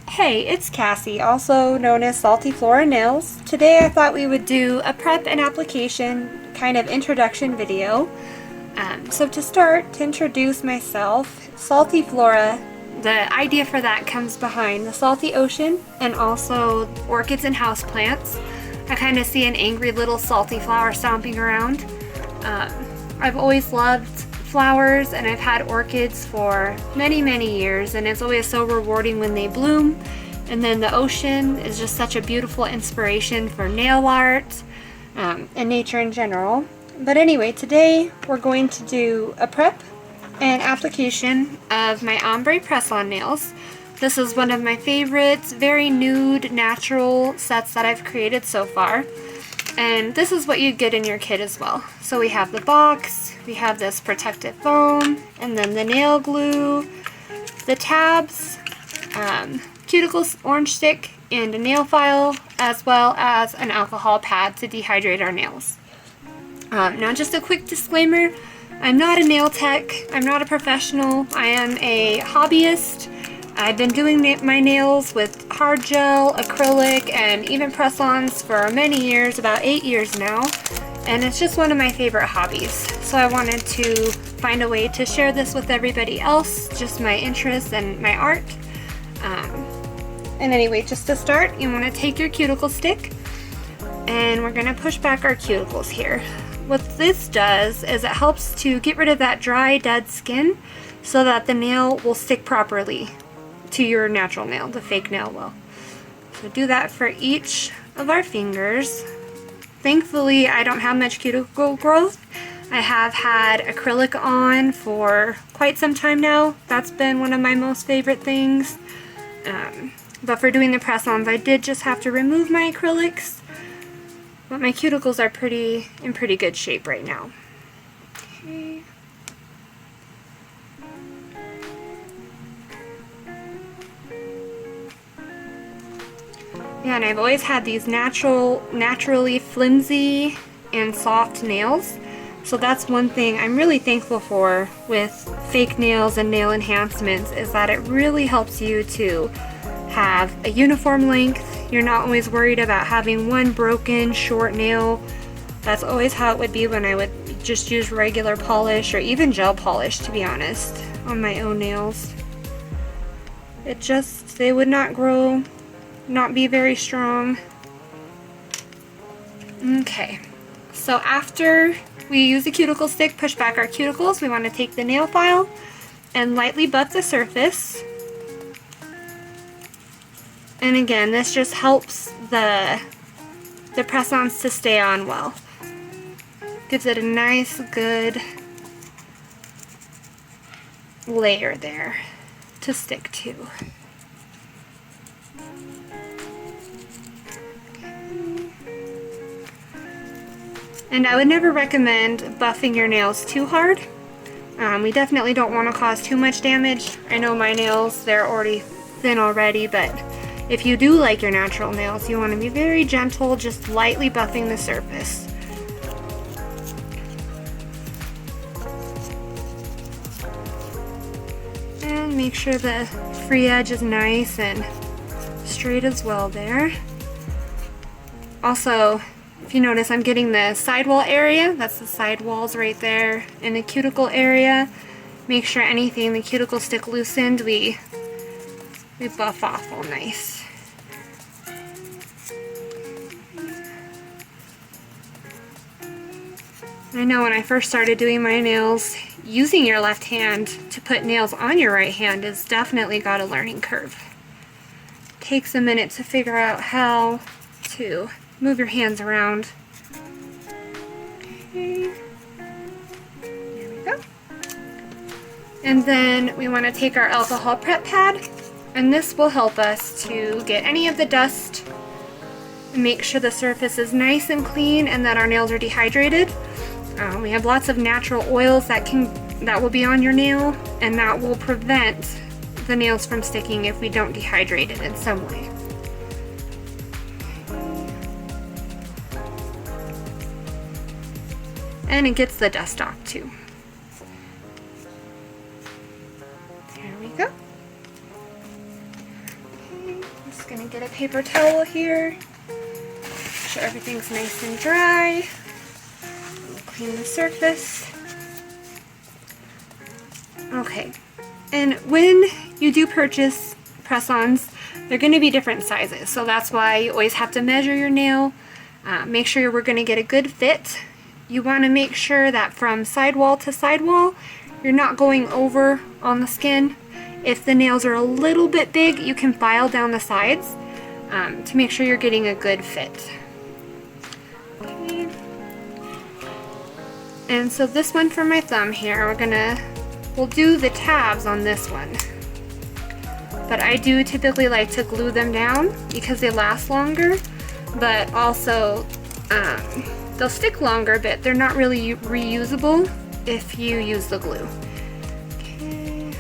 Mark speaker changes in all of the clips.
Speaker 1: Hey, it's Cassie, also known as SaltyFloraNails. Today I thought we would do a prep and application kind of introduction video. So to start, to introduce myself, Salty Flora, the idea for that comes behind the salty ocean and also orchids and houseplants. I kind of see an angry little salty flower stomping around. I've always loved flowers and I've had orchids for many years, and it's always so rewarding when they bloom. And then the ocean is just such a beautiful inspiration for nail art and nature in general. But anyway, today we're going to do a prep and application of my ombre press-on nails. This is one of my favorites, very nude, natural sets that I've created so far. And this is what you get in your kit as well. So we have the box, we have this protective foam, and then the nail glue, the tabs, cuticle orange stick, and a nail file, as well as an alcohol pad to dehydrate our nails. Now just a quick disclaimer, I'm not a nail tech, I'm not a professional, I am a hobbyist. I've been doing my nails with hard gel, acrylic, and even press-ons for many years, about 8 years now, and it's just one of my favorite hobbies. So I wanted to find a way to share this with everybody else, just my interests and my art. And anyway, just to start, you want to take your cuticle stick, and we're going to push back our cuticles here. What this does is it helps to get rid of that dry, dead skin so that the nail will stick properly to your natural nail, the fake nail will. So do that for each of our fingers. Thankfully, I don't have much cuticle growth. I have had acrylic on for quite some time now. That's been one of my most favorite things. But for doing the press-ons, I did just have to remove my acrylics. But my cuticles are in pretty good shape right now. Okay. Yeah, and I've always had these naturally flimsy and soft nails. So that's one thing I'm really thankful for with fake nails and nail enhancements, is that it really helps you to have a uniform length. You're not always worried about having one broken short nail. That's always how it would be when I would just use regular polish or even gel polish, to be honest, on my own nails. They would not grow, not be very strong. Okay, so after we use the cuticle stick, push back our cuticles, we want to take the nail file and lightly buff the surface. And again, this just helps the press-ons to stay on well. Gives it a nice, good layer there to stick to. And I would never recommend buffing your nails too hard. We definitely don't want to cause too much damage. I know my nails, they're already thin already, but if you do like your natural nails, you want to be very gentle, just lightly buffing the surface. And make sure the free edge is nice and straight as well there. Also, if you notice, I'm getting the sidewall area, that's the side walls right there, in the cuticle area. Make sure anything the cuticle stick loosened, we buff off all nice. I know when I first started doing my nails, using your left hand to put nails on your right hand has definitely got a learning curve. Takes a minute to figure out how to move your hands around. Okay. There we go. And then we want to take our alcohol prep pad, and this will help us to get any of the dust, make sure the surface is nice and clean and that our nails are dehydrated. We have lots of natural oils that will be on your nail, and that will prevent the nails from sticking if we don't dehydrate it in some way. And it gets the dust off too. There we go. Okay. Just gonna get a paper towel here. Make sure everything's nice and dry. Clean the surface. Okay, and when you do purchase press-ons, they're going to be different sizes, so that's why you always have to measure your nail. Make sure we're going to get a good fit. You want to make sure that from sidewall to sidewall, you're not going over on the skin. If the nails are a little bit big, you can file down the sides to make sure you're getting a good fit. Okay. And so this one for my thumb here, we'll do the tabs on this one. But I do typically like to glue them down because they last longer, but also they'll stick longer, but they're not really reusable if you use the glue. Okay.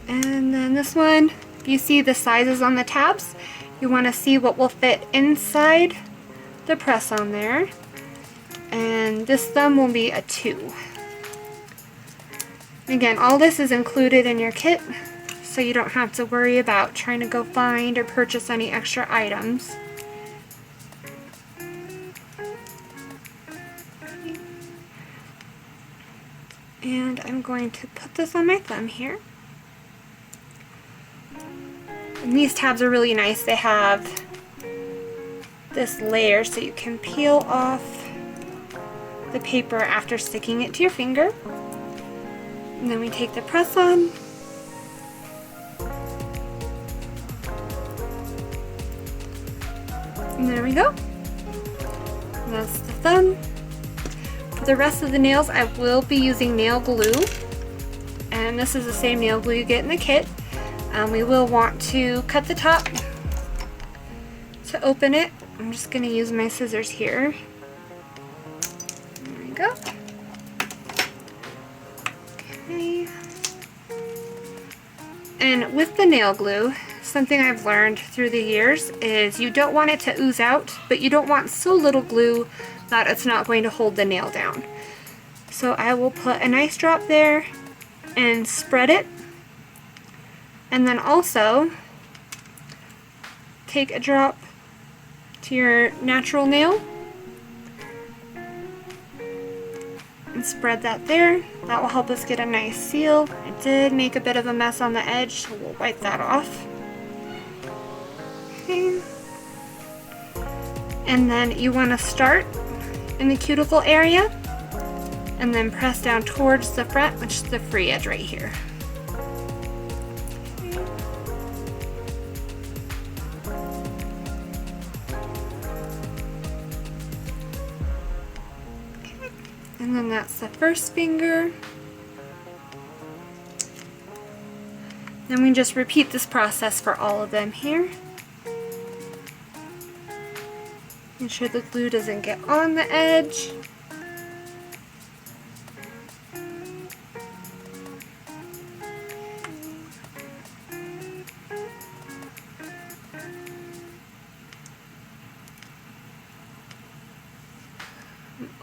Speaker 1: And then this one, you see the sizes on the tabs. You want to see what will fit inside the press-on there. And this thumb will be a 2. Again, all this is included in your kit, so you don't have to worry about trying to go find or purchase any extra items. And I'm going to put this on my thumb here. And these tabs are really nice. They have this layer so you can peel off the paper after sticking it to your finger. And then we take the press-on. And there we go. And that's the thumb. For the rest of the nails, I will be using nail glue. And this is the same nail glue you get in the kit. We will want to cut the top to open it. I'm just going to use my scissors here. There we go. Okay. And with the nail glue, something I've learned through the years is you don't want it to ooze out, but you don't want so little glue that it's not going to hold the nail down. So I will put a nice drop there and spread it. And then also take a drop to your natural nail and spread that there. That will help us get a nice seal. I did make a bit of a mess on the edge, so we'll wipe that off. Okay. And then you want to start in the cuticle area and then press down towards the front, which is the free edge right here. And then that's the first finger. Then we just repeat this process for all of them here. Make sure the glue doesn't get on the edge.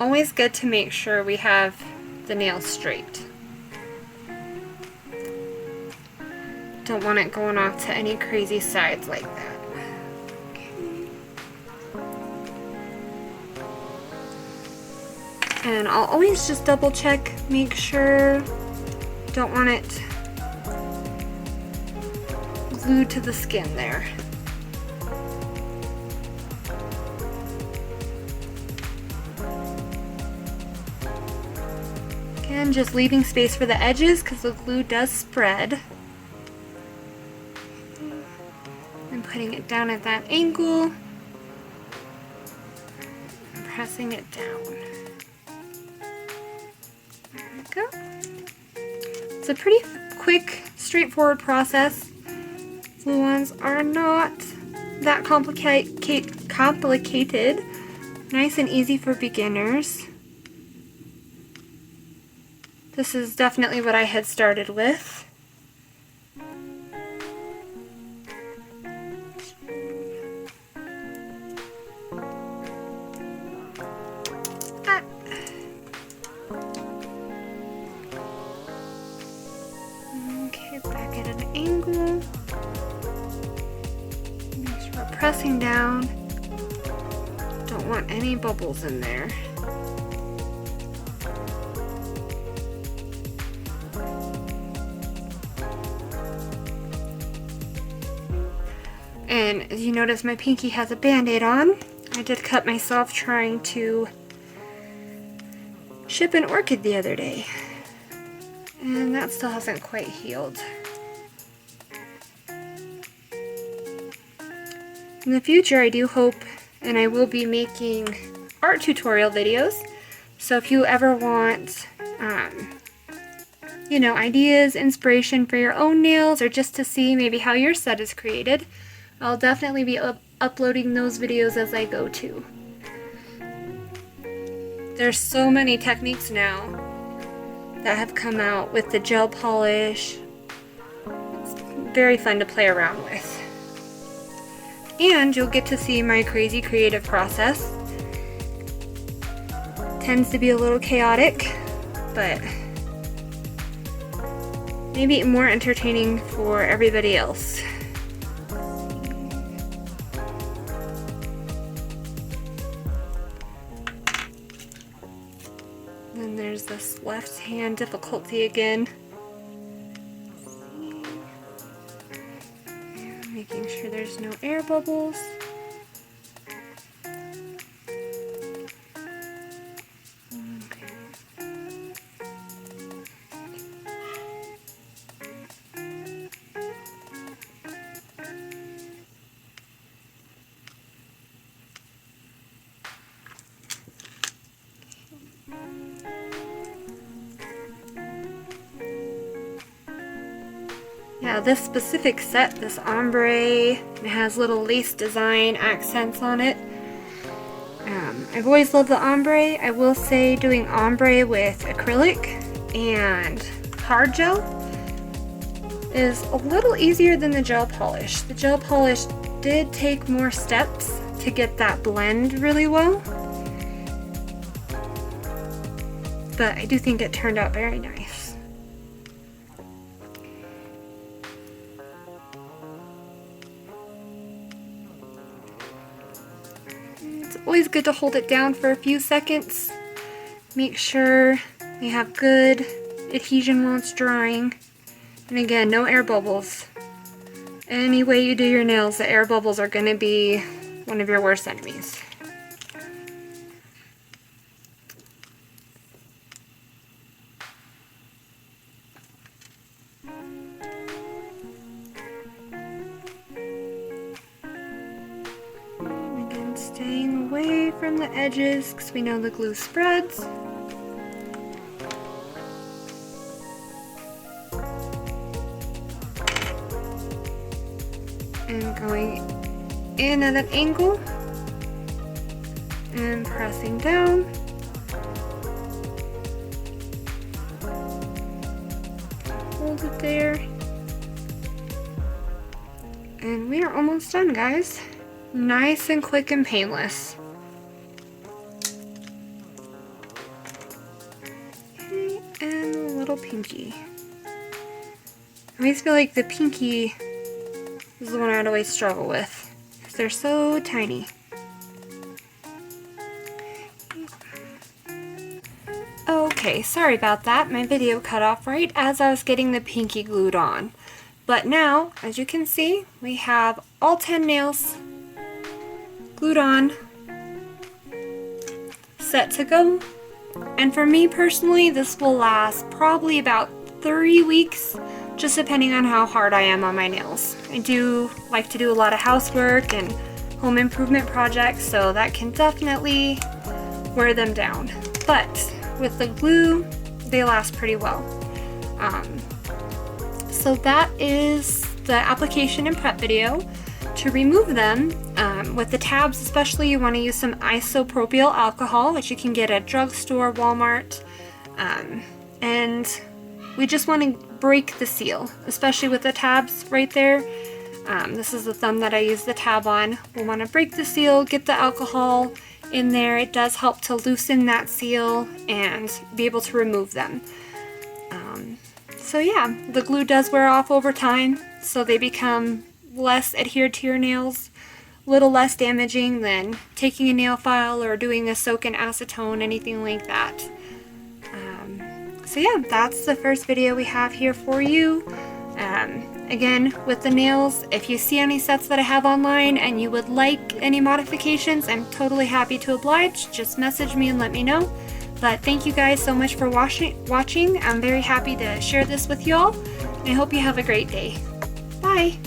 Speaker 1: Always good to make sure we have the nail straight. Don't want it going off to any crazy sides like that. Okay. And I'll always just double check, make sure, don't want it glued to the skin there. Again, just leaving space for the edges because the glue does spread. And putting it down at that angle. And pressing it down. There we go. It's a pretty quick, straightforward process. Glue ones are not that complicated. Nice and easy for beginners. This is definitely what I had started with. Okay, back at an angle. pressing down. Don't want any bubbles in there. And as you notice, my pinky has a band-aid on. I did cut myself trying to ship an orchid the other day, and that still hasn't quite healed. In the future, I do hope, and I will be making art tutorial videos, so if you ever want you know, ideas, inspiration for your own nails, or just to see maybe how your set is created, I'll definitely be uploading those videos as I go too. There's so many techniques now that have come out with the gel polish. It's very fun to play around with. And you'll get to see my crazy creative process. Tends to be a little chaotic, but maybe more entertaining for everybody else. Then there's this left hand difficulty again. And making sure there's no air bubbles. Yeah, this specific set, this ombre, it has little lace design accents on it. I've always loved the ombre. I will say doing ombre with acrylic and hard gel is a little easier than the gel polish. The gel polish did take more steps to get that blend really well, but I do think it turned out very nice. It's always good to hold it down for a few seconds. Make sure you have good adhesion while it's drying. And again, no air bubbles. Any way you do your nails, the air bubbles are going to be one of your worst enemies. Again, staying away from the edges because we know the glue spreads. And going in at an angle and pressing down. Hold it there. And we are almost done, guys. Nice and quick and painless. Okay, and a little pinky. I always feel like the pinky is the one I'd always struggle with, because they're so tiny. Okay, sorry about that. My video cut off right as I was getting the pinky glued on. But now, as you can see, we have all 10 nails glued on, set to go. And for me personally, this will last probably about 3 weeks, just depending on how hard I am on my nails. I do like to do a lot of housework and home improvement projects, so that can definitely wear them down. But with the glue, they last pretty well. So that is the application and prep video. To remove them, with the tabs especially, you want to use some isopropyl alcohol, which you can get at drugstore, Walmart, and we just want to break the seal, especially with the tabs right there. This is the thumb that I use the tab on. We'll want to break the seal, get the alcohol in there. It does help to loosen that seal and be able to remove them. So yeah, the glue does wear off over time, so they become less adhered to your nails, a little less damaging than taking a nail file or doing a soak in acetone, anything like that. So yeah, that's the first video we have here for you. Again, with the nails, if you see any sets that I have online and you would like any modifications, I'm totally happy to oblige. Just message me and let me know. But thank you guys so much for watching. I'm very happy to share this with you all. I hope you have a great day. Bye!